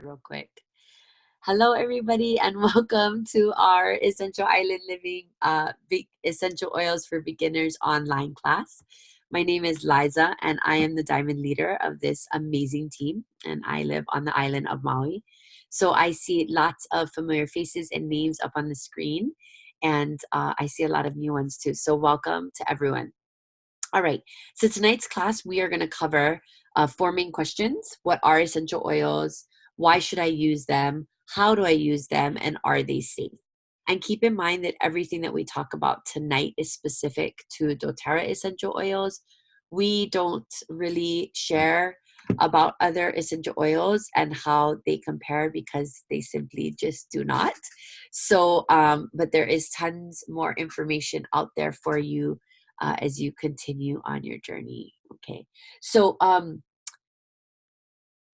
real quick. Hello, everybody, and welcome to our Essential Island Living Essential Oils for Beginners online class. My name is Liza, and I am the diamond leader of this amazing team, and I live on the island of Maui. So I see lots of familiar faces and names up on the screen, and I see a lot of new ones too. So welcome to everyone. All right, so tonight's class, we are going to cover 4 main questions. What are essential oils? Why should I use them? How do I use them? And are they safe? And keep in mind that everything that we talk about tonight is specific to doTERRA essential oils. We don't really share about other essential oils and how they compare because they simply just do not. So, but there is tons more information out there for you as you continue on your journey. Okay, so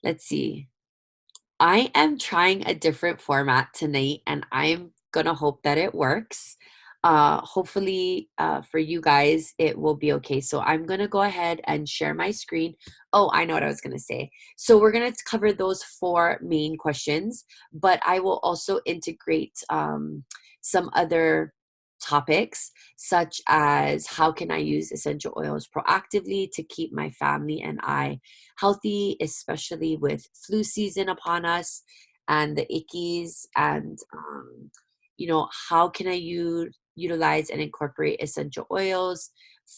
let's see. I am trying a different format tonight, and I'm gonna hope that it works. Hopefully, for you guys, it will be okay. So I'm gonna go ahead and share my screen. Oh, I know what I was gonna say. So we're gonna cover those 4 main questions, but I will also integrate some other topics, such as how can I use essential oils proactively to keep my family and I healthy, especially with flu season upon us and the ickies, and how can I utilize and incorporate essential oils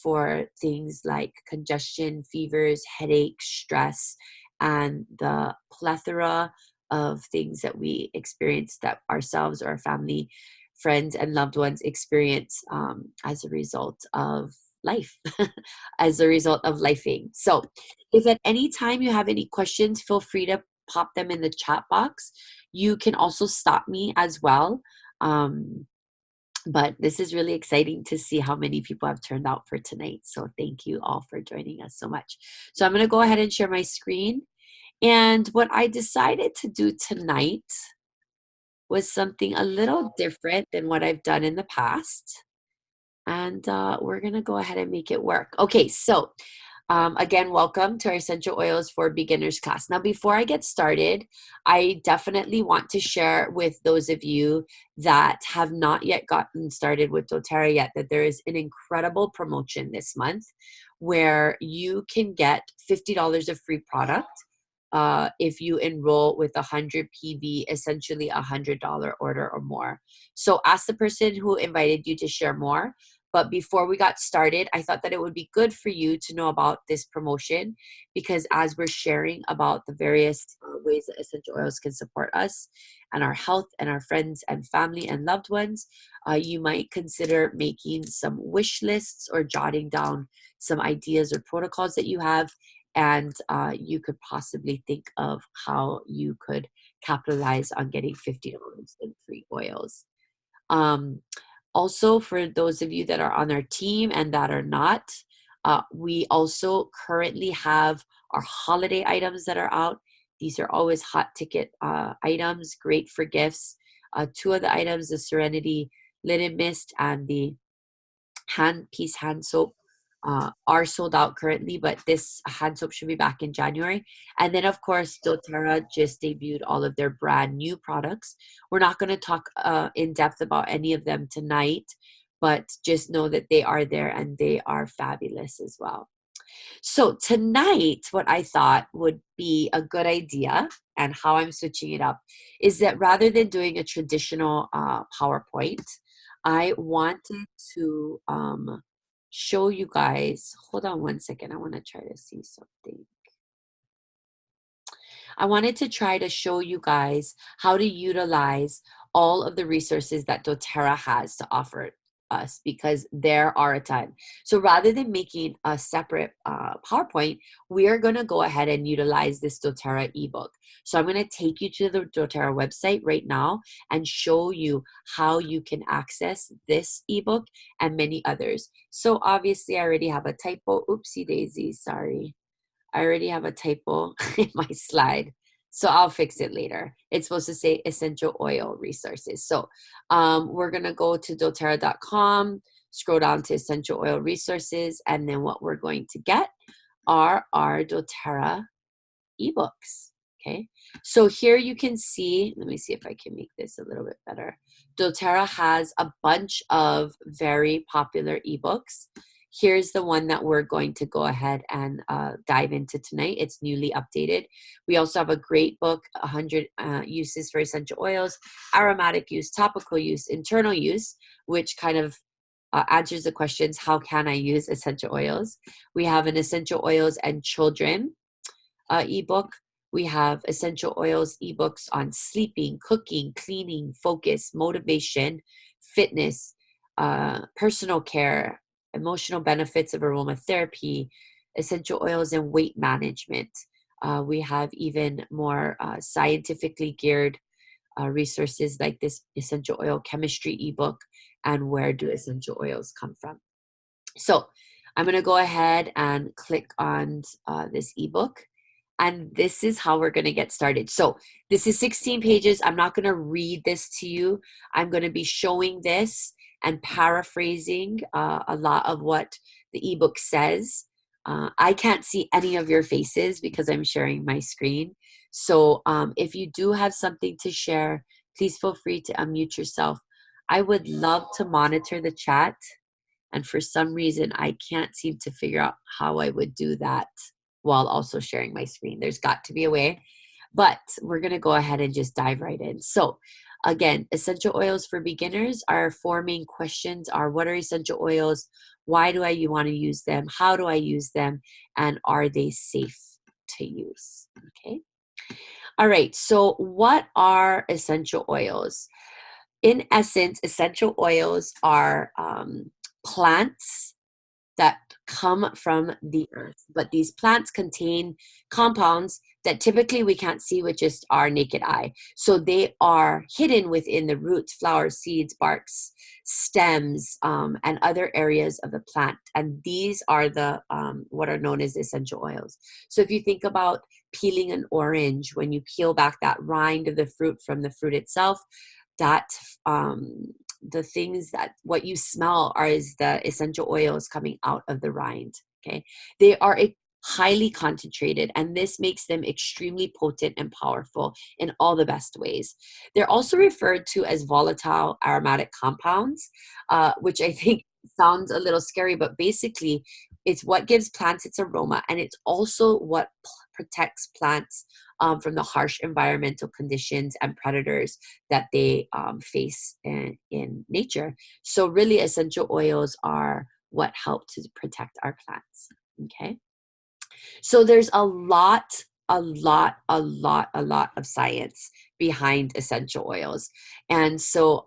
for things like congestion, fevers, headaches, stress, and the plethora of things that we experience that ourselves or our family, friends, and loved ones experience as a result of life, as a result of lifing. So, if at any time you have any questions, feel free to pop them in the chat box. You can also stop me as well. But this is really exciting to see how many people have turned out for tonight. So thank you all for joining us so much. So I'm going to go ahead and share my screen. And what I decided to do tonight was something a little different than what I've done in the past. And we're going to go ahead and make it work. Okay, so again, welcome to our Essential Oils for Beginners class. Now, before I get started, I definitely want to share with those of you that have not yet gotten started with doTERRA yet that there is an incredible promotion this month where you can get $50 of free product if you enroll with 100 PV, essentially $100 order or more. So ask the person who invited you to share more. But before we got started, I thought that it would be good for you to know about this promotion, because as we're sharing about the various ways that essential oils can support us and our health and our friends and family and loved ones, you might consider making some wish lists or jotting down some ideas or protocols that you have, and you could possibly think of how you could capitalize on getting $50 in free oils. Also, for those of you that are on our team and that are not, we also currently have our holiday items that are out. These are always hot ticket items, great for gifts. 2 of the items, the Serenity Linen Mist and the hand soap, are sold out currently, but this hand soap should be back in January. And then, of course, doTERRA just debuted all of their brand new products. We're not going to talk in depth about any of them tonight, but just know that they are there and they are fabulous as well. So tonight, what I thought would be a good idea, and how I'm switching it up, is that rather than doing a traditional PowerPoint, I wanted to show you guys. Hold on one second. I want to try to see something. I wanted to try to show you guys how to utilize all of the resources that doTERRA has to offer us, because there are a ton. So rather than making a separate PowerPoint, we are going to go ahead and utilize this doTERRA ebook. So I'm going to take you to the doTERRA website right now and show you how you can access this ebook and many others. So obviously I already have a typo. Oopsie daisy, sorry. I already have a typo in my slide, so I'll fix it later. It's supposed to say essential oil resources. So we're going to go to doTERRA.com, scroll down to essential oil resources, and then what we're going to get are our doTERRA ebooks. Okay, so here you can see, let me see if I can make this a little bit better. doTERRA has a bunch of very popular ebooks. Here's the one that we're going to go ahead and dive into tonight. It's newly updated. We also have a great book, 100 uses for essential oils, aromatic use, topical use, internal use, which kind of answers the questions, how can I use essential oils? We have an essential oils and children ebook. We have essential oils ebooks on sleeping, cooking, cleaning, focus, motivation, fitness, personal care, emotional benefits of aromatherapy, essential oils and weight management. We have even more scientifically geared resources like this essential oil chemistry ebook and where do essential oils come from. So I'm going to go ahead and click on this ebook. And this is how we're going to get started. So this is 16 pages. I'm not going to read this to you. I'm going to be showing this and paraphrasing a lot of what the ebook says. I can't see any of your faces because I'm sharing my screen. So if you do have something to share, please feel free to unmute yourself. I would love to monitor the chat. And for some reason, I can't seem to figure out how I would do that while also sharing my screen. There's got to be a way, but we're going to go ahead and just dive right in. So again, essential oils for beginners, our four main questions are: what are essential oils? Why do I want to use them? How do I use them? And are they safe to use? Okay. All right. So what are essential oils? In essence, essential oils are plants that come from the earth. But these plants contain compounds that typically we can't see with just our naked eye. So they are hidden within the roots, flowers, seeds, barks, stems, and other areas of the plant. And these are the what are known as essential oils. So if you think about peeling an orange, when you peel back that rind of the fruit from the fruit itself, that the things that what you smell is the essential oils coming out of the rind. Okay, they are highly concentrated, and this makes them extremely potent and powerful in all the best ways. They're also referred to as volatile aromatic compounds, which I think sounds a little scary, but basically it's what gives plants its aroma, and it's also what protects plants from the harsh environmental conditions and predators that they face in nature. So really, essential oils are what help to protect our plants. Okay. So there's a lot of science behind essential oils. And so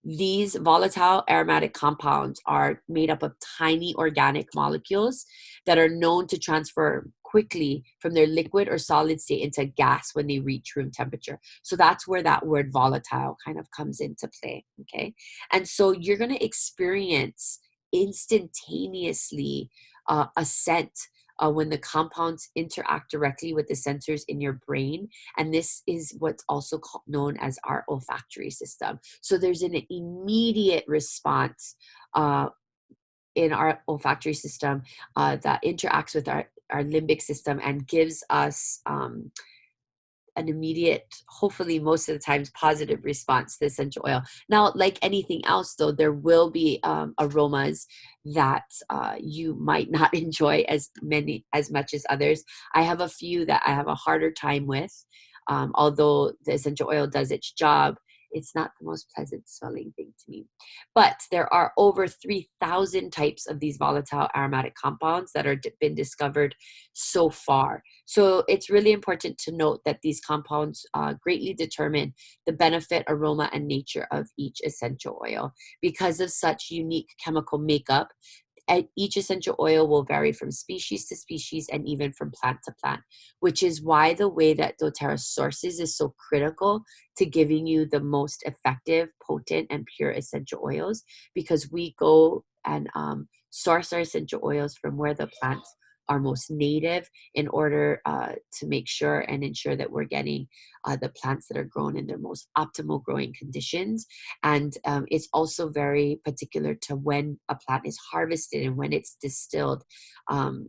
these volatile aromatic compounds are made up of tiny organic molecules that are known to transfer quickly from their liquid or solid state into gas when they reach room temperature. So that's where that word volatile kind of comes into play. Okay. And so you're going to experience instantaneously a scent when the compounds interact directly with the sensors in your brain. And this is what's also known as our olfactory system. So there's an immediate response in our olfactory system that interacts with our limbic system and gives us an immediate, hopefully most of the times, positive response to essential oil. Now, like anything else, though, there will be aromas that you might not enjoy as much as others. I have a few that I have a harder time with. Although the essential oil does its job, it's not the most pleasant smelling thing to me. But there are over 3,000 types of these volatile aromatic compounds that are been discovered so far. So it's really important to note that these compounds greatly determine the benefit, aroma, and nature of each essential oil. Because of such unique chemical makeup, each essential oil will vary from species to species and even from plant to plant, which is why the way that doTERRA sources is so critical to giving you the most effective, potent, and pure essential oils, because we go and source our essential oils from where the plants our most native in order to make sure and ensure that we're getting the plants that are grown in their most optimal growing conditions. And it's also very particular to when a plant is harvested and when it's distilled.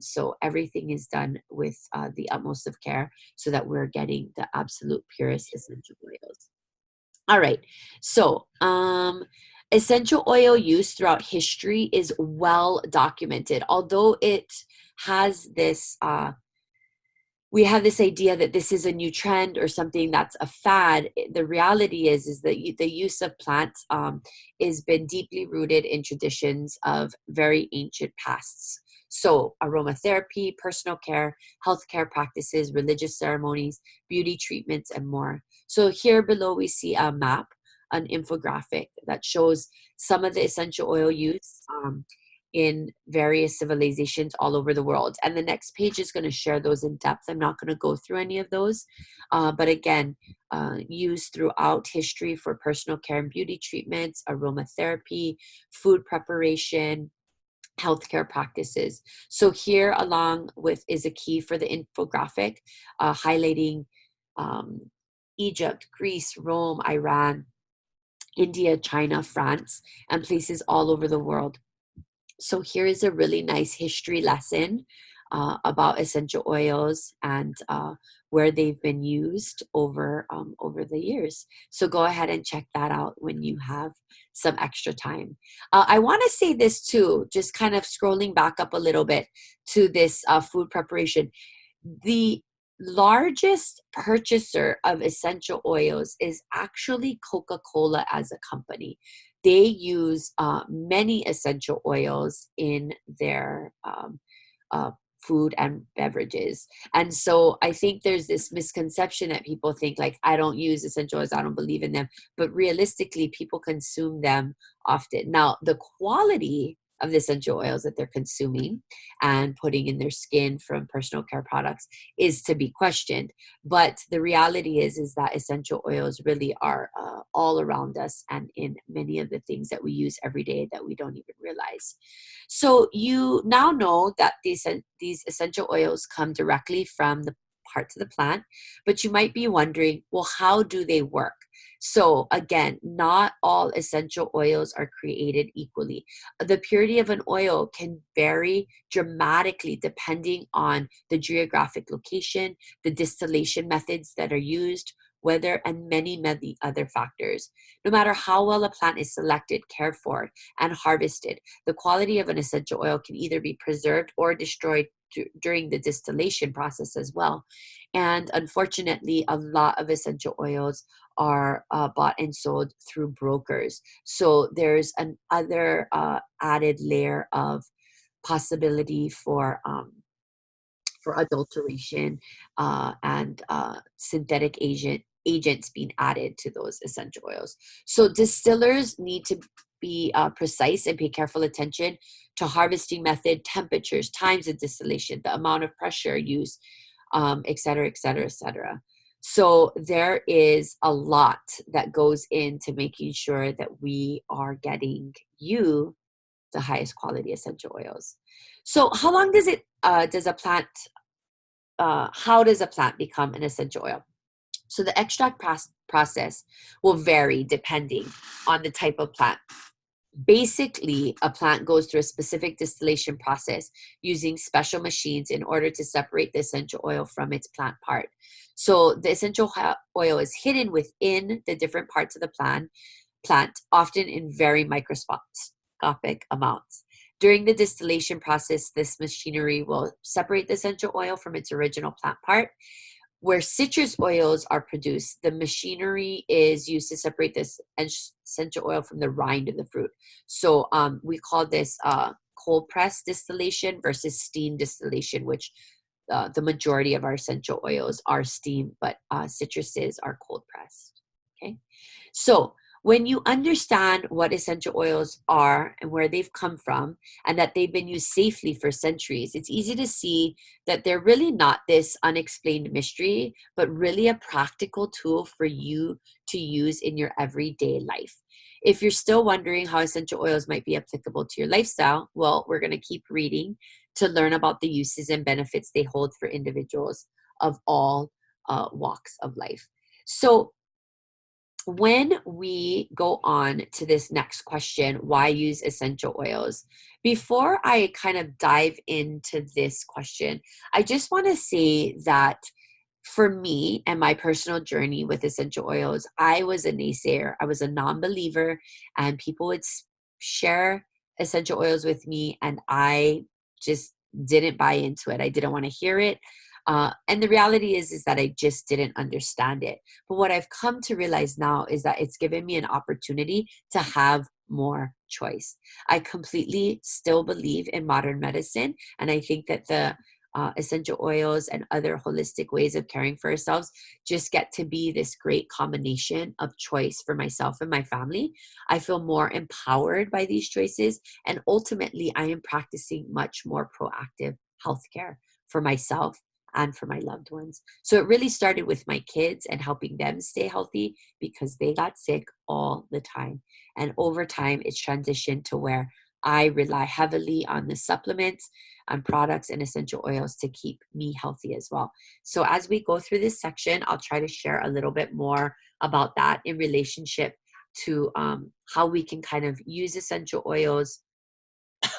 So everything is done with the utmost of care so that we're getting the absolute purest essential oils. All right. So, essential oil use throughout history is well documented. Although it has this, we have this idea that this is a new trend or something that's a fad. The reality is that the use of plants has been deeply rooted in traditions of very ancient pasts. So aromatherapy, personal care, healthcare practices, religious ceremonies, beauty treatments, and more. So here below we see a map, an infographic that shows some of the essential oil use in various civilizations all over the world. And the next page is going to share those in depth. I'm not going to go through any of those, but again, used throughout history for personal care and beauty treatments, aromatherapy, food preparation, healthcare practices. So here along with is a key for the infographic, highlighting Egypt, Greece, Rome, Iran, India, China, France, and places all over the world. So here is a really nice history lesson about essential oils and where they've been used over the years. So go ahead and check that out when you have some extra time. I want to say this too, just kind of scrolling back up a little bit to this food preparation. The largest purchaser of essential oils is actually Coca-Cola as a company. They use many essential oils in their food and beverages. And so I think there's this misconception that people think like, I don't use essential oils, I don't believe in them. But realistically, people consume them often. Now, the quality of the essential oils that they're consuming and putting in their skin from personal care products is to be questioned. But the reality is that essential oils really are all around us and in many of the things that we use every day that we don't even realize. So you now know that these essential oils come directly from the parts of the plant, but you might be wondering, well, how do they work? So again, not all essential oils are created equally. The purity of an oil can vary dramatically depending on the geographic location, the distillation methods that are used, weather, and many other factors. No matter how well a plant is selected, cared for, and harvested, the quality of an essential oil can either be preserved or destroyed during the distillation process as well. And unfortunately, a lot of essential oils are bought and sold through brokers. So there's another added layer of possibility for adulteration and synthetic agents being added to those essential oils. So distillers need to be precise and pay careful attention to harvesting method, temperatures, times of distillation, the amount of pressure used, et cetera, et cetera, et cetera. So there is a lot that goes into making sure that we are getting you the highest quality essential oils. So how long does how does a plant become an essential oil? So the extract process will vary depending on the type of plant. Basically, a plant goes through a specific distillation process using special machines in order to separate the essential oil from its plant part. So the essential oil is hidden within the different parts of the plant, often in very microscopic amounts. During the distillation process, this machinery will separate the essential oil from its original plant part. Where citrus oils are produced, the machinery is used to separate this essential oil from the rind of the fruit. So we call this cold press distillation versus steam distillation, which the majority of our essential oils are steam, but citruses are cold pressed. Okay, so when you understand what essential oils are and where they've come from and that they've been used safely for centuries, it's easy to see that they're really not this unexplained mystery, but really a practical tool for you to use in your everyday life. If you're still wondering how essential oils might be applicable to your lifestyle, well, we're going to keep reading to learn about the uses and benefits they hold for individuals of all walks of life. So when we go on to this next question, why use essential oils? Before I kind of dive into this question, I just want to say that for me and my personal journey with essential oils, I was a naysayer. I was a non-believer, and people would share essential oils with me, and I just didn't buy into it. I didn't want to hear it. And the reality is that I just didn't understand it. But what I've come to realize now is that it's given me an opportunity to have more choice. I completely still believe in modern medicine, and I think that the essential oils and other holistic ways of caring for ourselves just get to be this great combination of choice for myself and my family. I feel more empowered by these choices, and ultimately, I am practicing much more proactive healthcare for myself and for my loved ones. So it really started with my kids and helping them stay healthy because they got sick all the time. And over time, it's transitioned to where I rely heavily on the supplements and products and essential oils to keep me healthy as well. So as we go through this section, I'll try to share a little bit more about that in relationship to how we can kind of use essential oils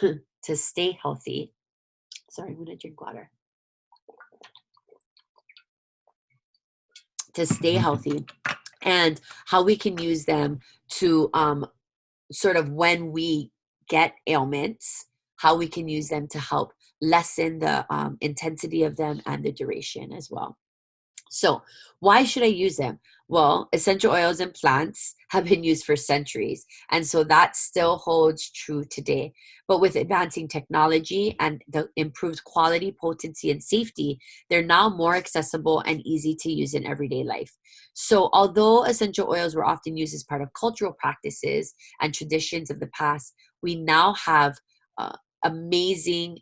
to stay healthy. Sorry, I'm going to drink water. To stay healthy, and how we can use them to sort of when we get ailments, how we can use them to help lessen the intensity of them and the duration as well. So why should I use them? Well, essential oils and plants have been used for centuries. And so that still holds true today. But with advancing technology and the improved quality, potency, and safety, they're now more accessible and easy to use in everyday life. So although essential oils were often used as part of cultural practices and traditions of the past, we now have amazing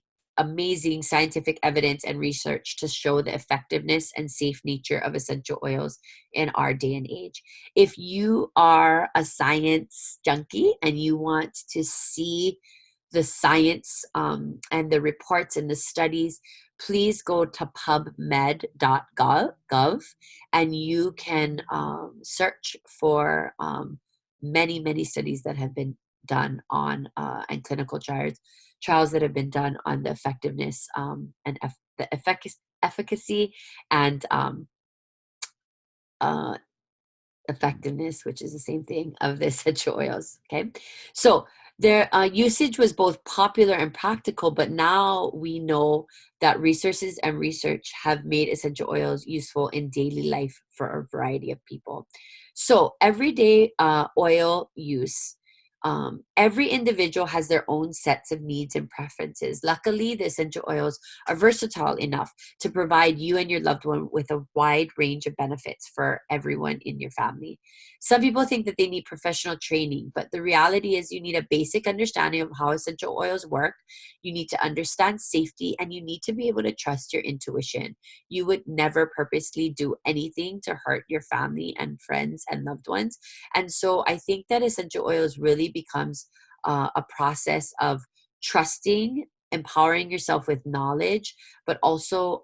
scientific evidence and research to show the effectiveness and safe nature of essential oils in our day and age. If you are a science junkie and you want to see the science and the reports and the studies, please go to pubmed.gov and you can search for many studies that have been done on and clinical trials that have been done on the effectiveness and the efficacy and effectiveness, which is the same thing, of the essential oils. Okay, so their usage was both popular and practical, but now we know that resources and research have made essential oils useful in daily life for a variety of people. So everyday oil use. Every individual has their own sets of needs and preferences. Luckily, the essential oils are versatile enough to provide you and your loved one with a wide range of benefits for everyone in your family. Some people think that they need professional training, but the reality is you need a basic understanding of how essential oils work. You need to understand safety, and you need to be able to trust your intuition. You would never purposely do anything to hurt your family and friends and loved ones. And so I think that essential oils really becomes a process of trusting, empowering yourself with knowledge, but also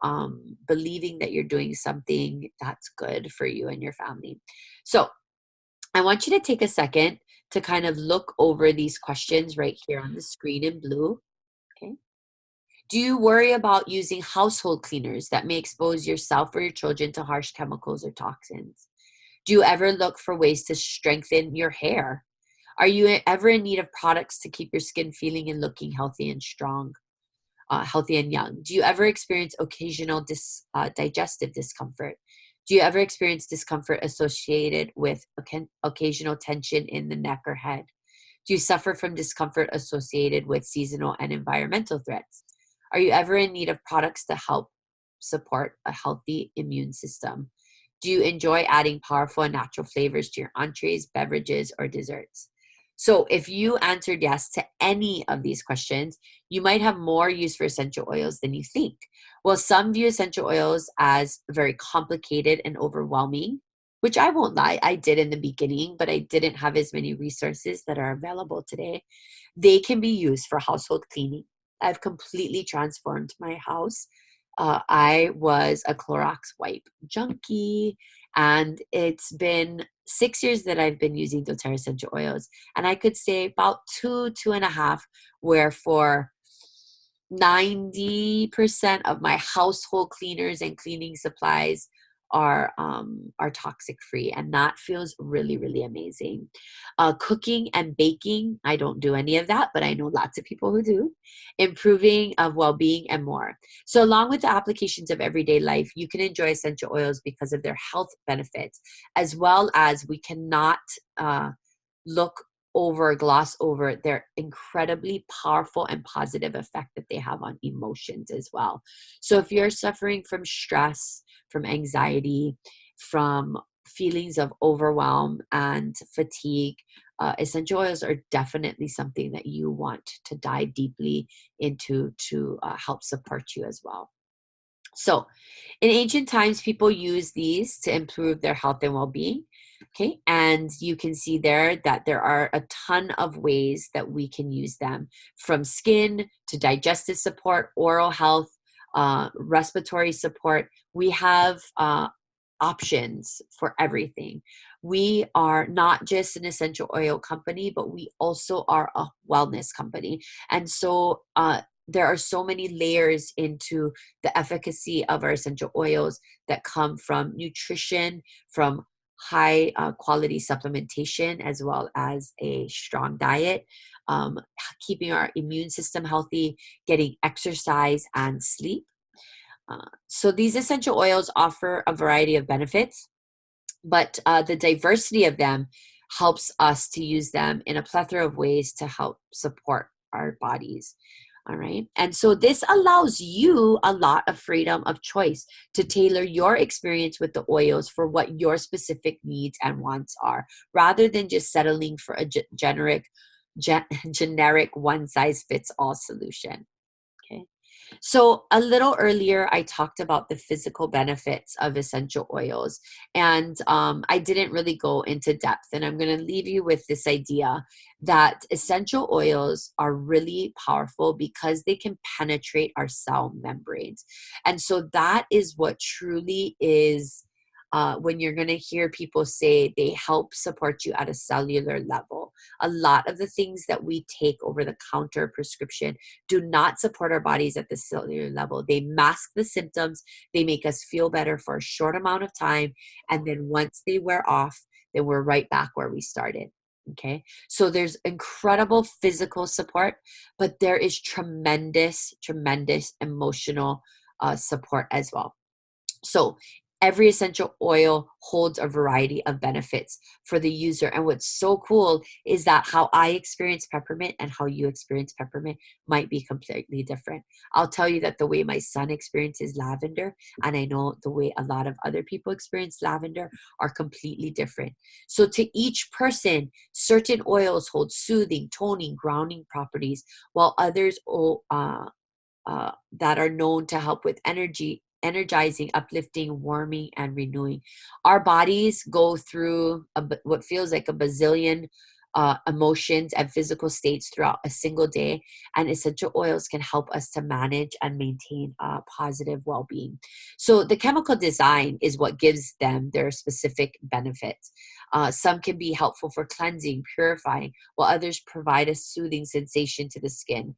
believing that you're doing something that's good for you and your family. So I want you to take a second to kind of look over these questions right here on the screen in blue. Okay. Do you worry about using household cleaners that may expose yourself or your children to harsh chemicals or toxins? Do you ever look for ways to strengthen your hair? Are you ever in need of products to keep your skin feeling and looking healthy and strong, healthy and young? Do you ever experience occasional digestive discomfort? Do you ever experience discomfort associated with occasional tension in the neck or head? Do you suffer from discomfort associated with seasonal and environmental threats? Are you ever in need of products to help support a healthy immune system? Do you enjoy adding powerful and natural flavors to your entrees, beverages, or desserts? So if you answered yes to any of these questions, you might have more use for essential oils than you think. Well, some view essential oils as very complicated and overwhelming, which I won't lie, I did in the beginning, but I didn't have as many resources that are available today. They can be used for household cleaning, I've completely transformed my house. I was a Clorox wipe junkie, and it's been 6 years that I've been using doTERRA essential oils. And I could say about two and a half, where for 90% of my household cleaners and cleaning supplies are toxic free, and that feels really, really amazing. Cooking and baking, I don't do any of that, but I know lots of people who do. Improving of well-being and more. So along with the applications of everyday life, you can enjoy essential oils because of their health benefits, as well as we cannot look over, gloss over their incredibly powerful and positive effect that they have on emotions as well. So if you're suffering from stress, from anxiety, from feelings of overwhelm and fatigue, essential oils are definitely something that you want to dive deeply into to help support you as well. So in ancient times, people used these to improve their health and well-being. Okay, and you can see there that there are a ton of ways that we can use them, from skin to digestive support, oral health, respiratory support. We have options for everything. We are not just an essential oil company, but we also are a wellness company. And so there are so many layers into the efficacy of our essential oils that come from nutrition, from high quality supplementation, as well as a strong diet, keeping our immune system healthy, getting exercise and sleep. So these essential oils offer a variety of benefits, but the diversity of them helps us to use them in a plethora of ways to help support our bodies. All right. And so this allows you a lot of freedom of choice to tailor your experience with the oils for what your specific needs and wants are, rather than just settling for a generic one size fits all solution. Okay. So a little earlier, I talked about the physical benefits of essential oils, and I didn't really go into depth. And I'm going to leave you with this idea that essential oils are really powerful because they can penetrate our cell membranes. And so that is what truly is when you're going to hear people say they help support you at a cellular level. A lot of the things that we take over the counter prescription do not support our bodies at the cellular level. They mask the symptoms. They make us feel better for a short amount of time. And then once they wear off, then we're right back where we started. Okay. So there's incredible physical support, but there is tremendous, tremendous emotional support as well. So every essential oil holds a variety of benefits for the user. And what's so cool is that how I experience peppermint and how you experience peppermint might be completely different. I'll tell you that the way my son experiences lavender, and I know the way a lot of other people experience lavender, are completely different. So to each person, certain oils hold soothing, toning, grounding properties, while others that are known to help with energizing, uplifting, warming, and renewing. Our bodies go through what feels like a bazillion emotions and physical states throughout a single day, and essential oils can help us to manage and maintain positive well-being. So the chemical design is what gives them their specific benefits. Some can be helpful for cleansing, purifying, while others provide a soothing sensation to the skin.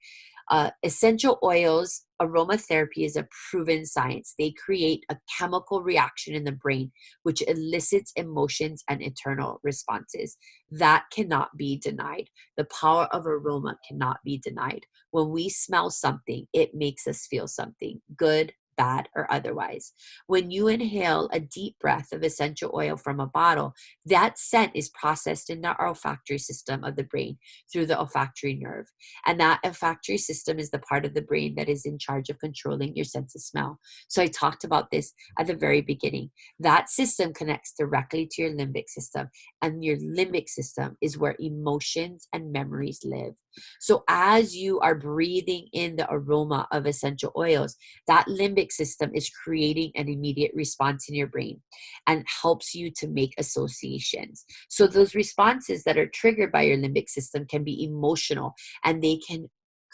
Essential oils, aromatherapy is a proven science. They create a chemical reaction in the brain, which elicits emotions and internal responses. That cannot be denied. The power of aroma cannot be denied. When we smell something, it makes us feel something, good, bad, or otherwise. When you inhale a deep breath of essential oil from a bottle, that scent is processed in the olfactory system of the brain through the olfactory nerve. And that olfactory system is the part of the brain that is in charge of controlling your sense of smell. So I talked about this at the very beginning. That system connects directly to your limbic system, and your limbic system is where emotions and memories live. So as you are breathing in the aroma of essential oils, that limbic system is creating an immediate response in your brain and helps you to make associations. So those responses that are triggered by your limbic system can be emotional, and they can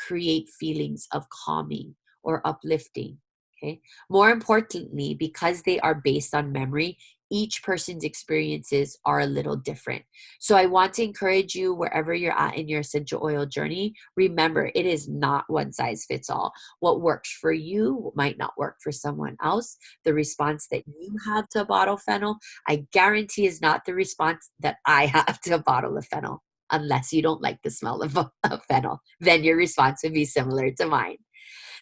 create feelings of calming or uplifting. Okay. More importantly, because they are based on memory, each person's experiences are a little different. So I want to encourage you, wherever you're at in your essential oil journey, remember, it is not one size fits all. What works for you might not work for someone else. The response that you have to a bottle of fennel, I guarantee, is not the response that I have to a bottle of fennel. Unless you don't like the smell of fennel, then your response would be similar to mine.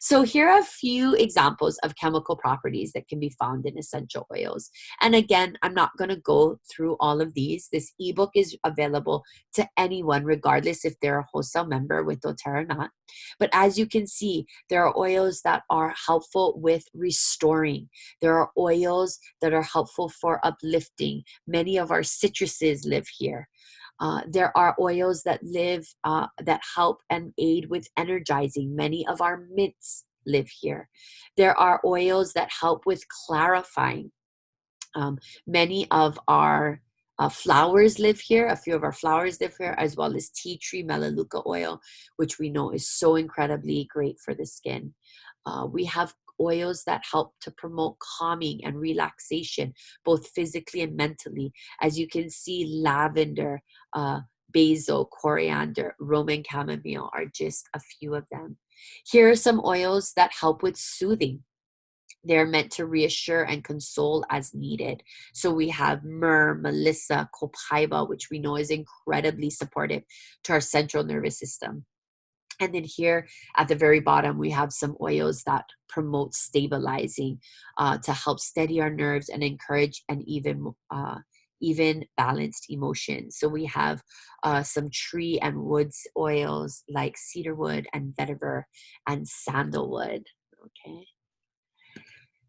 So here are a few examples of chemical properties that can be found in essential oils. And again, I'm not going to go through all of these. This ebook is available to anyone, regardless if they're a wholesale member with doTERRA or not. But as you can see, there are oils that are helpful with restoring. There are oils that are helpful for uplifting. Many of our citruses live here. There are oils that that help and aid with energizing. Many of our mints live here. There are oils that help with clarifying. Many of our flowers live here. A few of our flowers live here, as well as tea tree melaleuca oil, which we know is so incredibly great for the skin. We have oils that help to promote calming and relaxation, both physically and mentally. As you can see, lavender, basil, coriander, Roman chamomile are just a few of them. Here are some oils that help with soothing. They're meant to reassure and console as needed. So we have myrrh, melissa, copaiba, which we know is incredibly supportive to our central nervous system. And then here at the very bottom, we have some oils that promote stabilizing to help steady our nerves and encourage an even balanced emotion. So we have some tree and woods oils like cedarwood and vetiver and sandalwood. Okay.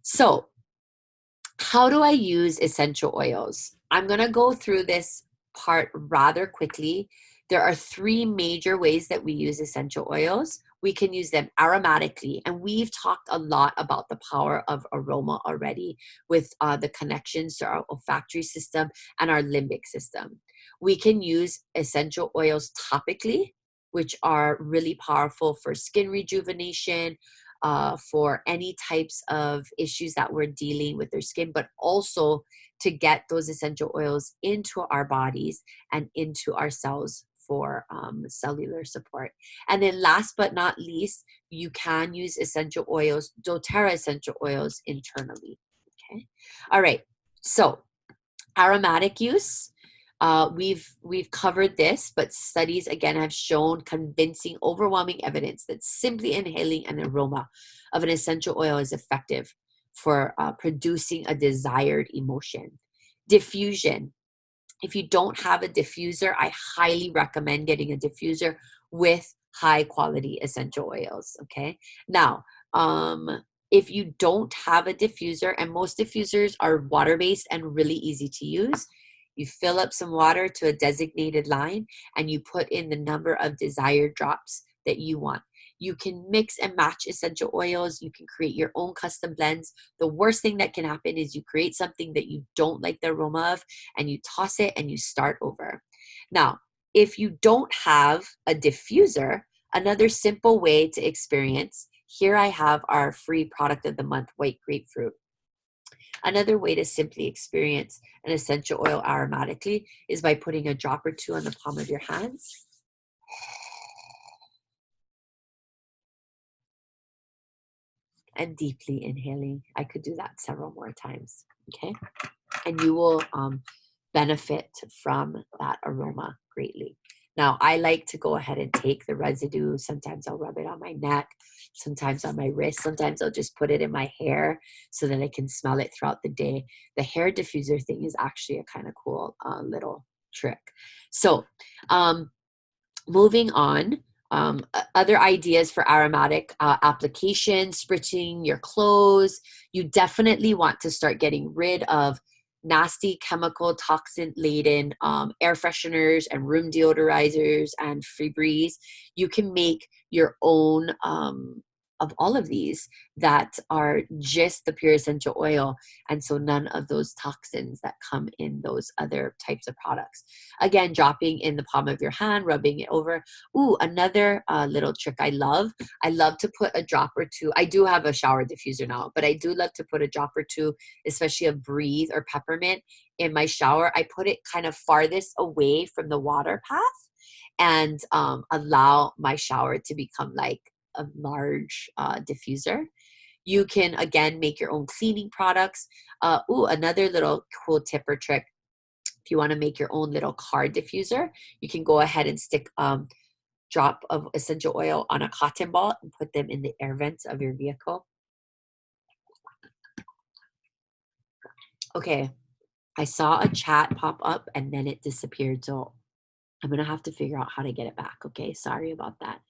So how do I use essential oils? I'm going to go through this part rather quickly. There are three major ways that we use essential oils. We can use them aromatically, and we've talked a lot about the power of aroma already with the connections to our olfactory system and our limbic system. We can use essential oils topically, which are really powerful for skin rejuvenation, for any types of issues that we're dealing with their skin, but also to get those essential oils into our bodies and into our cells for cellular support. And then last but not least, you can use essential oils, doTERRA essential oils internally. Okay. All right. So aromatic use. We've covered this, but studies again have shown convincing, overwhelming evidence that simply inhaling an aroma of an essential oil is effective for producing a desired emotion. Diffusion. If you don't have a diffuser, I highly recommend getting a diffuser with high quality essential oils. Okay. Now, if you don't have a diffuser, and most diffusers are water-based and really easy to use, you fill up some water to a designated line and you put in the number of desired drops that you want. You can mix and match essential oils. You can create your own custom blends. The worst thing that can happen is you create something that you don't like the aroma of and you toss it and you start over. Now, if you don't have a diffuser, another simple way to experience, here I have our free product of the month, white grapefruit. Another way to simply experience an essential oil aromatically is by putting a drop or two on the palm of your hands. And deeply inhaling. I could do that several more times. Okay. And you will benefit from that aroma greatly. Now, I like to go ahead and take the residue. Sometimes I'll rub it on my neck, sometimes on my wrist, sometimes I'll just put it in my hair so that I can smell it throughout the day. The hair diffuser thing is actually a kind of cool little trick. So moving on, other ideas for aromatic application, spritzing your clothes. You definitely want to start getting rid of nasty chemical toxin laden air fresheners and room deodorizers and Febreze. You can make your own of all of these that are just the pure essential oil, and so none of those toxins that come in those other types of products. Again, dropping in the palm of your hand, rubbing it over. Ooh, another little trick I love to put a drop or two. I do have a shower diffuser now, but I do love to put a drop or two, especially of Breathe or peppermint in my shower. I put it kind of farthest away from the water path and allow my shower to become like a large diffuser. You can, again, make your own cleaning products. Another little cool tip or trick. If you want to make your own little car diffuser, you can go ahead and stick drop of essential oil on a cotton ball and put them in the air vents of your vehicle. Okay, I saw a chat pop up and then it disappeared. So I'm going to have to figure out how to get it back. Okay, sorry about that.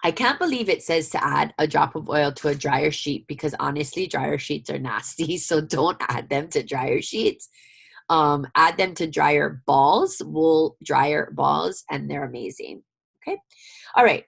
I can't believe it says to add a drop of oil to a dryer sheet, because honestly, dryer sheets are nasty. So don't add them to dryer sheets. Add them to dryer balls, wool dryer balls, and they're amazing. Okay. All right.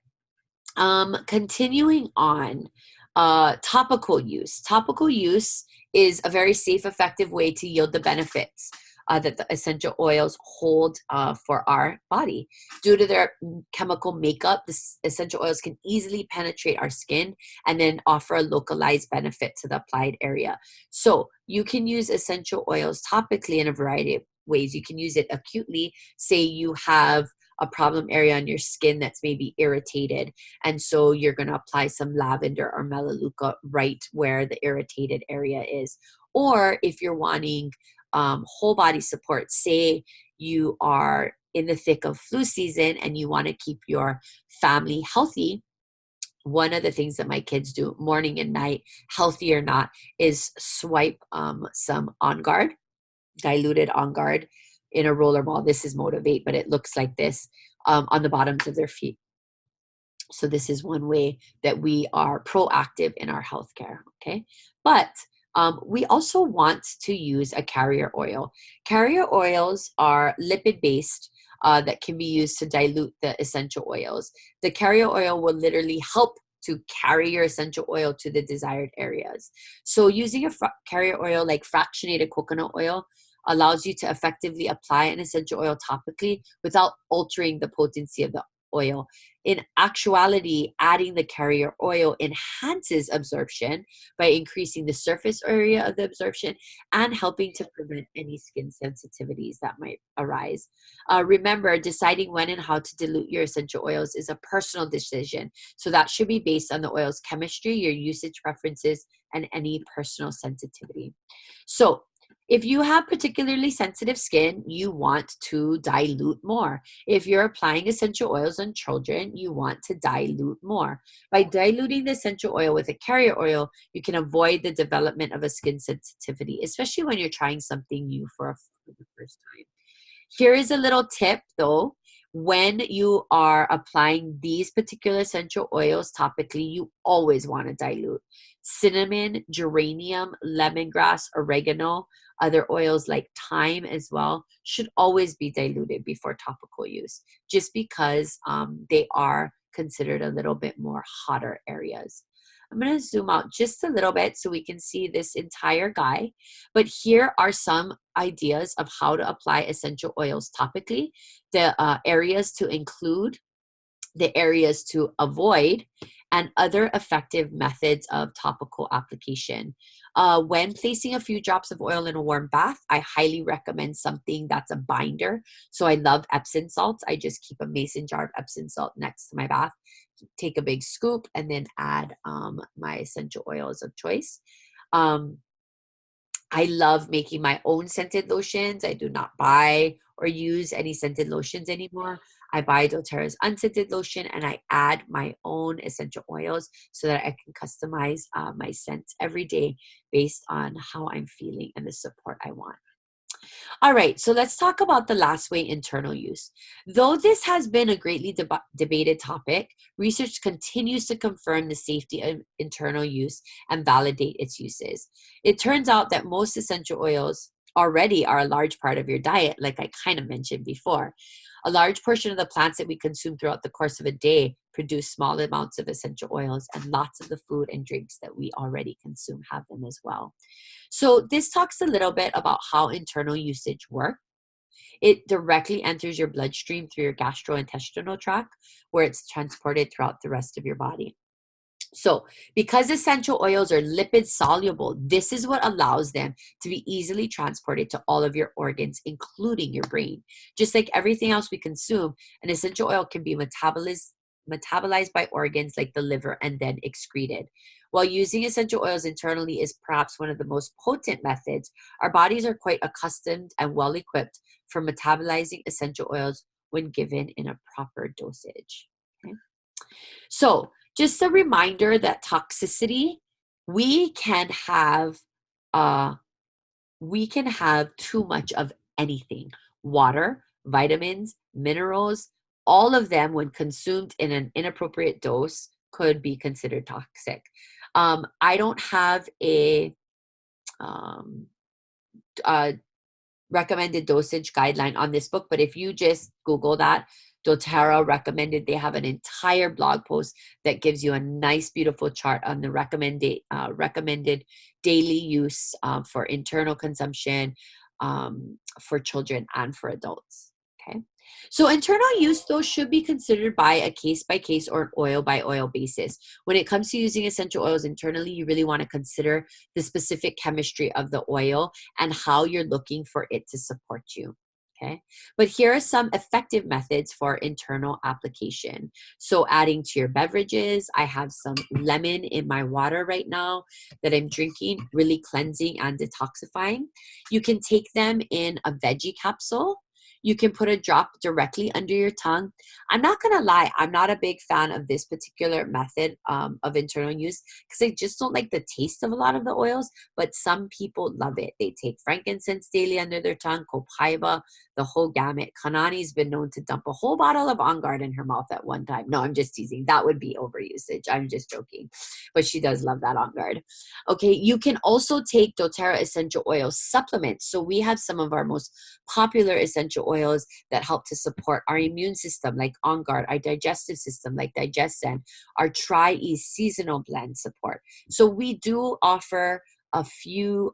Continuing on, topical use. Topical use is a very safe, effective way to yield the benefits that the essential oils hold for our body. Due to their chemical makeup, the essential oils can easily penetrate our skin and then offer a localized benefit to the applied area. So you can use essential oils topically in a variety of ways. You can use it acutely. Say you have a problem area on your skin that's maybe irritated, and so you're going to apply some lavender or melaleuca right where the irritated area is. Or if you're wanting whole body support, say you are in the thick of flu season and you want to keep your family healthy, one of the things that my kids do morning and night, healthy or not, is swipe some On Guard, diluted On Guard, in a roller ball. This is Motivate, but it looks like this on the bottoms of their feet. So this is one way that we are proactive in our healthcare. Okay, but we also want to use a carrier oil. Carrier oils are lipid-based that can be used to dilute the essential oils. The carrier oil will literally help to carry your essential oil to the desired areas. So using a carrier oil like fractionated coconut oil allows you to effectively apply an essential oil topically without altering the potency of the oil. In actuality, adding the carrier oil enhances absorption by increasing the surface area of the absorption and helping to prevent any skin sensitivities that might arise. Remember, deciding when and how to dilute your essential oils is a personal decision. So that should be based on the oil's chemistry, your usage preferences, and any personal sensitivity. So if you have particularly sensitive skin, you want to dilute more. If you're applying essential oils on children, you want to dilute more. By diluting the essential oil with a carrier oil, you can avoid the development of a skin sensitivity, especially when you're trying something new for the first time. Here is a little tip though. When you are applying these particular essential oils topically, you always want to dilute. Cinnamon, geranium, lemongrass, oregano, other oils like thyme as well should always be diluted before topical use, just because they are considered a little bit more hotter areas. I'm going to zoom out just a little bit so we can see this entire guy. But here are some ideas of how to apply essential oils topically, the areas to include, the areas to avoid, and other effective methods of topical application. When placing a few drops of oil in a warm bath, I highly recommend something that's a binder. So I love Epsom salts. I just keep a mason jar of Epsom salt next to my bath. Take a big scoop and then add my essential oils of choice. I love making my own scented lotions. I do not buy or use any scented lotions anymore. I buy doTERRA's unscented lotion and I add my own essential oils so that I can customize my scents every day based on how I'm feeling and the support I want. All right, so let's talk about the last way, internal use. Though this has been a greatly debated topic, research continues to confirm the safety of internal use and validate its uses. It turns out that most essential oils already are a large part of your diet, like I kind of mentioned before. A large portion of the plants that we consume throughout the course of a day produce small amounts of essential oils, and lots of the food and drinks that we already consume have them as well. So this talks a little bit about how internal usage works. It directly enters your bloodstream through your gastrointestinal tract, where it's transported throughout the rest of your body. So, because essential oils are lipid soluble, this is what allows them to be easily transported to all of your organs, including your brain. Just like everything else we consume, an essential oil can be metabolized by organs like the liver and then excreted. While using essential oils internally is perhaps one of the most potent methods, our bodies are quite accustomed and well equipped for metabolizing essential oils when given in a proper dosage. Okay? So, just a reminder that toxicity, we can have uh, too much of anything. Water, vitamins, minerals, all of them when consumed in an inappropriate dose could be considered toxic. I don't have um, a recommended dosage guideline on this book, but if you just Google that, doTERRA recommended, they have an entire blog post that gives you a nice, beautiful chart on the recommended daily use for internal consumption for children and for adults. Okay. So internal use, though, should be considered by a case-by-case or an oil-by-oil basis. When it comes to using essential oils internally, you really want to consider the specific chemistry of the oil and how you're looking for it to support you. Okay, but here are some effective methods for internal application. So adding to your beverages, I have some lemon in my water right now that I'm drinking, really cleansing and detoxifying. You can take them in a veggie capsule. You can put a drop directly under your tongue. I'm not going to lie, I'm not a big fan of this particular method of internal use because I just don't like the taste of a lot of the oils, but some people love it. They take frankincense daily under their tongue, copaiba, the whole gamut. Kanani's been known to dump a whole bottle of On Guard in her mouth at one time. No, I'm just teasing. That would be overusage. I'm just joking. But she does love that On Guard. Okay, you can also take doTERRA essential oil supplements. So we have some of our most popular essential oils that help to support our immune system, like On Guard, our digestive system, like DigestZen, our Tri-Ease seasonal blend support. So we do offer a few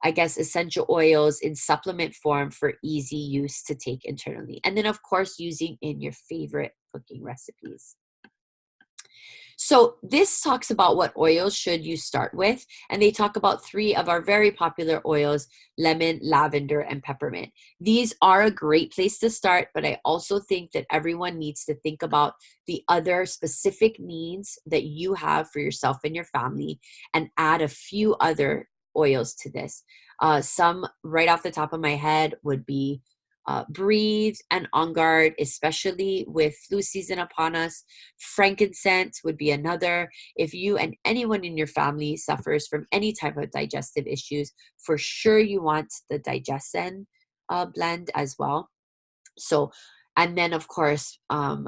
I guess, essential oils in supplement form for easy use to take internally. And then, of course, using in your favorite cooking recipes. So this talks about what oils should you start with. And they talk about 3 of our very popular oils, lemon, lavender, and peppermint. These are a great place to start, but I also think that everyone needs to think about the other specific needs that you have for yourself and your family and add a few other oils to this. Some right off the top of my head would be Breathe and On Guard, especially with flu season upon us. Frankincense would be another. If you and anyone in your family suffers from any type of digestive issues, for sure you want the DigestZen blend as well. So, and then of course,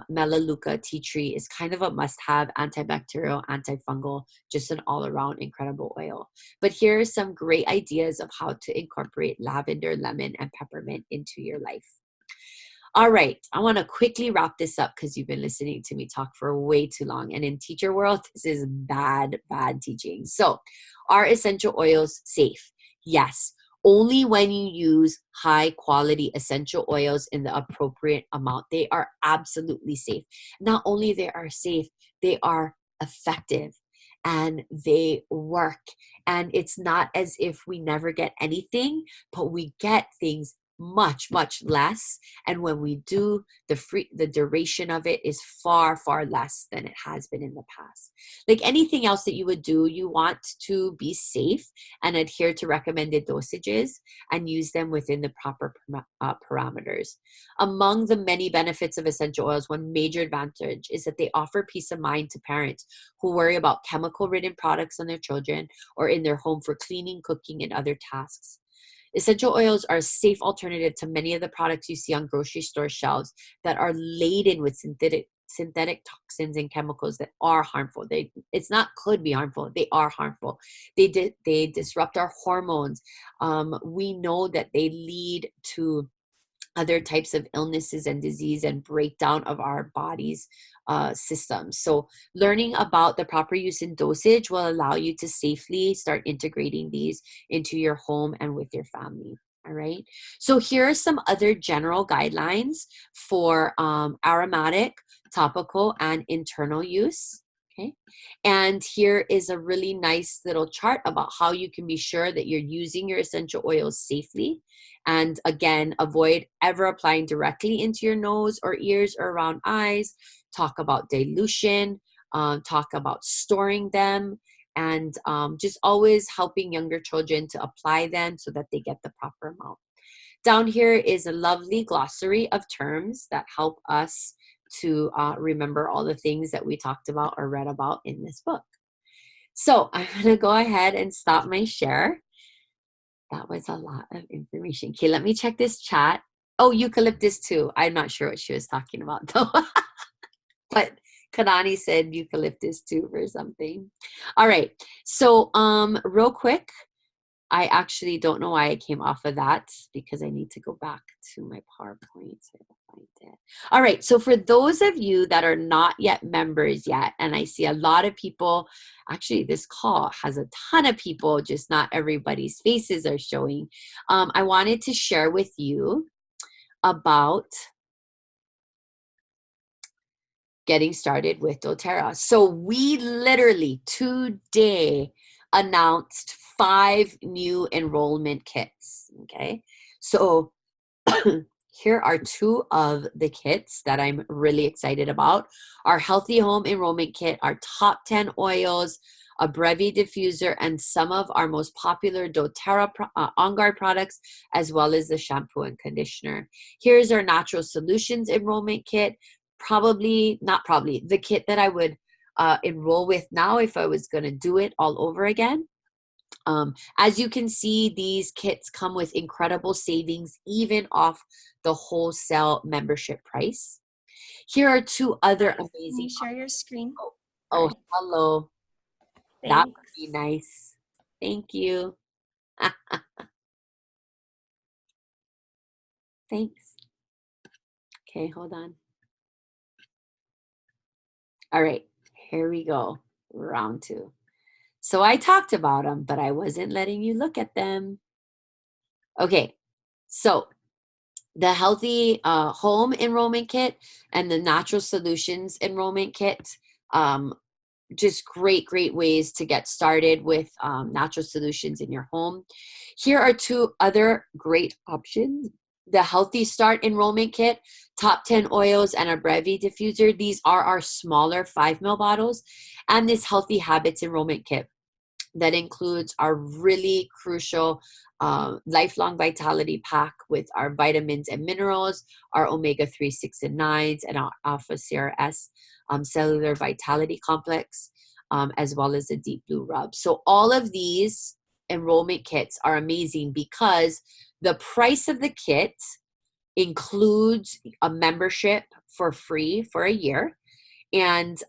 Melaleuca tea tree is kind of a must-have, antibacterial, antifungal, just an all-around incredible oil. But here are some great ideas of how to incorporate lavender, lemon, and peppermint into your life. All right, I want to quickly wrap this up because you've been listening to me talk for way too long. And in teacher world, this is bad teaching. So, are essential oils safe? Yes. Only when you use high quality essential oils in the appropriate amount. They are absolutely safe. Not only they are safe, they are effective and they work. And it's not as if we never get anything, but we get things much less, and when we do, the duration of it is far less than it has been in the past. Like anything else that you would do, you want to be safe and adhere to recommended dosages and use them within the proper parameters. Among the many benefits of essential oils, one major advantage is that they offer peace of mind to parents who worry about chemical-ridden products on their children or in their home for cleaning, cooking, and other tasks. Essential oils are a safe alternative to many of the products you see on grocery store shelves that are laden with synthetic toxins and chemicals that are harmful. It's not could be harmful. They are harmful. They disrupt our hormones. We know that they lead to other types of illnesses and disease and breakdown of our body's systems. So learning about the proper use and dosage will allow you to safely start integrating these into your home and with your family. All right. So here are some other general guidelines for aromatic, topical, and internal use. Okay. And here is a really nice little chart about how you can be sure that you're using your essential oils safely. And again, avoid ever applying directly into your nose or ears or around eyes. Talk about dilution, talk about storing them, and just always helping younger children to apply them so that they get the proper amount. Down here is a lovely glossary of terms that help us to remember all the things that we talked about or read about in this book. So I'm going to go ahead and stop my share. That was a lot of information. Okay, let me check this chat. Oh, eucalyptus too. I'm not sure what she was talking about though. But Kanani said eucalyptus too for something. All right. So real quick, I actually don't know why I came off of that because I need to go back to my PowerPoint. So I find it. All right. So for those of you that are not yet members yet, and I see a lot of people, actually this call has a ton of people, just not everybody's faces are showing. I wanted to share with you about getting started with doTERRA. So we literally today announced 5 new enrollment kits. Okay. So here are 2 of the kits that I'm really excited about. Our Healthy Home Enrollment Kit, our top 10 oils, a Brevi diffuser, and some of our most popular doTERRA On Guard products, as well as the shampoo and conditioner. Here's our Natural Solutions Enrollment Kit. The kit that I would enroll with now if I was going to do it all over again. As you can see, these kits come with incredible savings, even off the wholesale membership price. Here are 2 other amazing. Can you share your screen? Oh, hello. Thanks. That would be nice. Thank you. Thanks. Okay, hold on. All right, here we go. Round 2. So I talked about them, but I wasn't letting you look at them. Okay, so the Healthy Home Enrollment Kit and the Natural Solutions Enrollment Kit, just great ways to get started with natural solutions in your home. Here are 2 other great options. The Healthy Start Enrollment Kit, top 10 oils, and a Brevi diffuser. These are our smaller 5 ml bottles. And this Healthy Habits Enrollment Kit that includes our really crucial lifelong vitality pack with our vitamins and minerals, our omega-3, 6, and 9s, and our alpha CRS cellular vitality complex, as well as the deep blue rub. So all of these enrollment kits are amazing because the price of the kit includes a membership for free for a year. And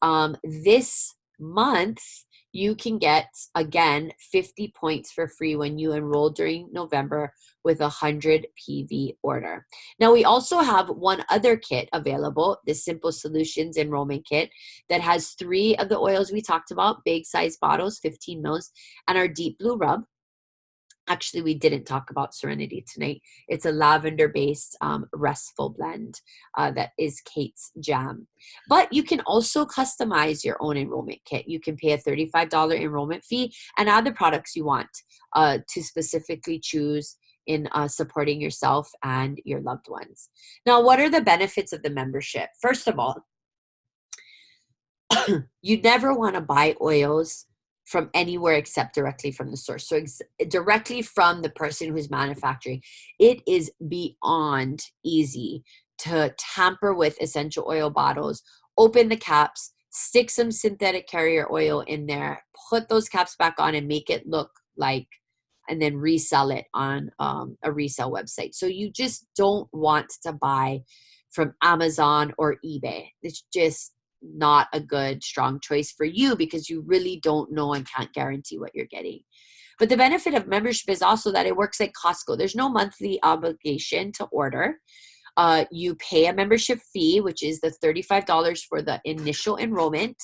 this month, you can get, again, 50 points for free when you enroll during November with a 100 PV order. Now, we also have one other kit available, the Simple Solutions Enrollment Kit, that has 3 of the oils we talked about, big size bottles, 15 mils, and our Deep Blue Rub. Actually, we didn't talk about Serenity tonight. It's a lavender-based restful blend that is Kate's jam. But you can also customize your own enrollment kit. You can pay a $35 enrollment fee and add the products you want to specifically choose in supporting yourself and your loved ones. Now, what are the benefits of the membership? First of all, you never want to buy oils from anywhere except directly from the source. So directly from the person who's manufacturing. It is beyond easy to tamper with essential oil bottles, open the caps, stick some synthetic carrier oil in there, put those caps back on and make it look like, and then resell it on a resale website. So you just don't want to buy from Amazon or eBay. It's just not a good, strong choice for you because you really don't know and can't guarantee what you're getting. But the benefit of membership is also that it works like Costco. There's no monthly obligation to order. You pay a membership fee, which is the $35 for the initial enrollment,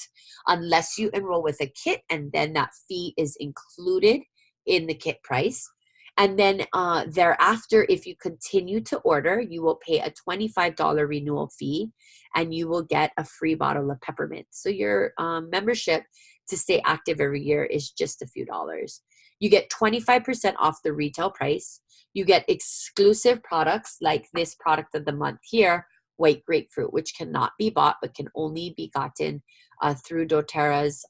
unless you enroll with a kit, and then that fee is included in the kit price. And then thereafter, if you continue to order, you will pay a $25 renewal fee, and you will get a free bottle of peppermint. So your membership to stay active every year is just a few dollars. You get 25% off the retail price. You get exclusive products like this product of the month here, white grapefruit, which cannot be bought but can only be gotten through doTERRA's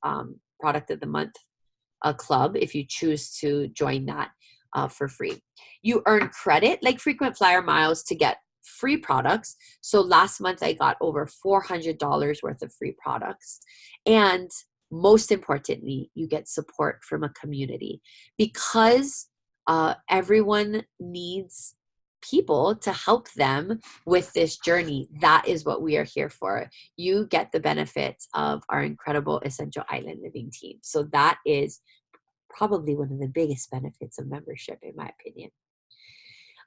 product of the month club if you choose to join that for free. You earn credit like frequent flyer miles to get free products. So last month I got over $400 worth of free products. And most importantly, you get support from a community because everyone needs people to help them with this journey. That is what we are here for. You get the benefits of our incredible Essential Island Living team. So that is probably one of the biggest benefits of membership, in my opinion.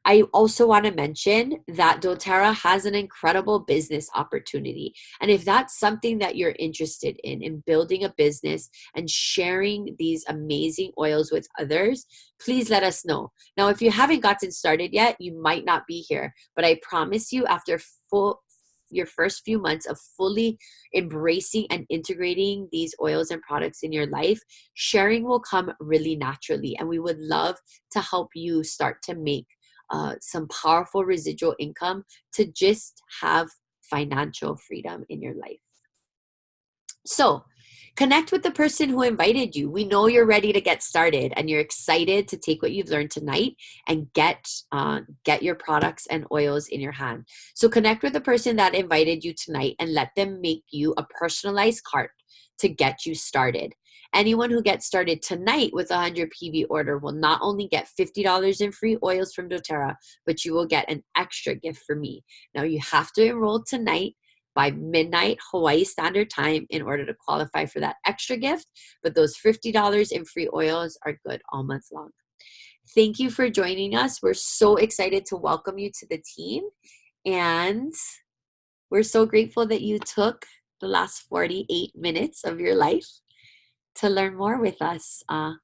I also want to mention that doTERRA has an incredible business opportunity. And if that's something that you're interested in building a business and sharing these amazing oils with others, please let us know. Now, if you haven't gotten started yet, you might not be here, but I promise you after your first few months of fully embracing and integrating these oils and products in your life, sharing will come really naturally. And we would love to help you start to make some powerful residual income to just have financial freedom in your life. So connect with the person who invited you. We know you're ready to get started and you're excited to take what you've learned tonight and get your products and oils in your hand. So connect with the person that invited you tonight and let them make you a personalized cart to get you started. Anyone who gets started tonight with a 100 PV order will not only get $50 in free oils from doTERRA, but you will get an extra gift for me. Now you have to enroll tonight by midnight Hawaii Standard Time in order to qualify for that extra gift, but those $50 in free oils are good all month long. Thank you for joining us. We're so excited to welcome you to the team, and we're so grateful that you took the last 48 minutes of your life to learn more with us on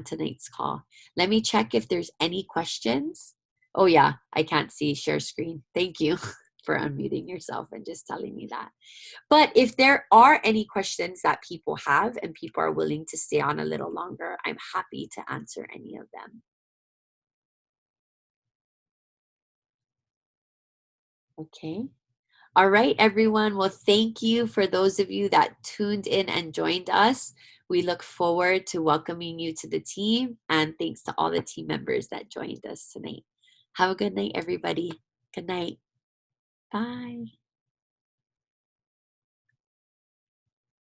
tonight's call. Let me check if there's any questions. Oh yeah, I can't see share screen. Thank you for unmuting yourself and just telling me that. But if there are any questions that people have and people are willing to stay on a little longer, I'm happy to answer any of them. Okay. All right, everyone. Well, thank you for those of you that tuned in and joined us. We look forward to welcoming you to the team, and thanks to all the team members that joined us tonight. Have a good night, everybody. Good night. Bye.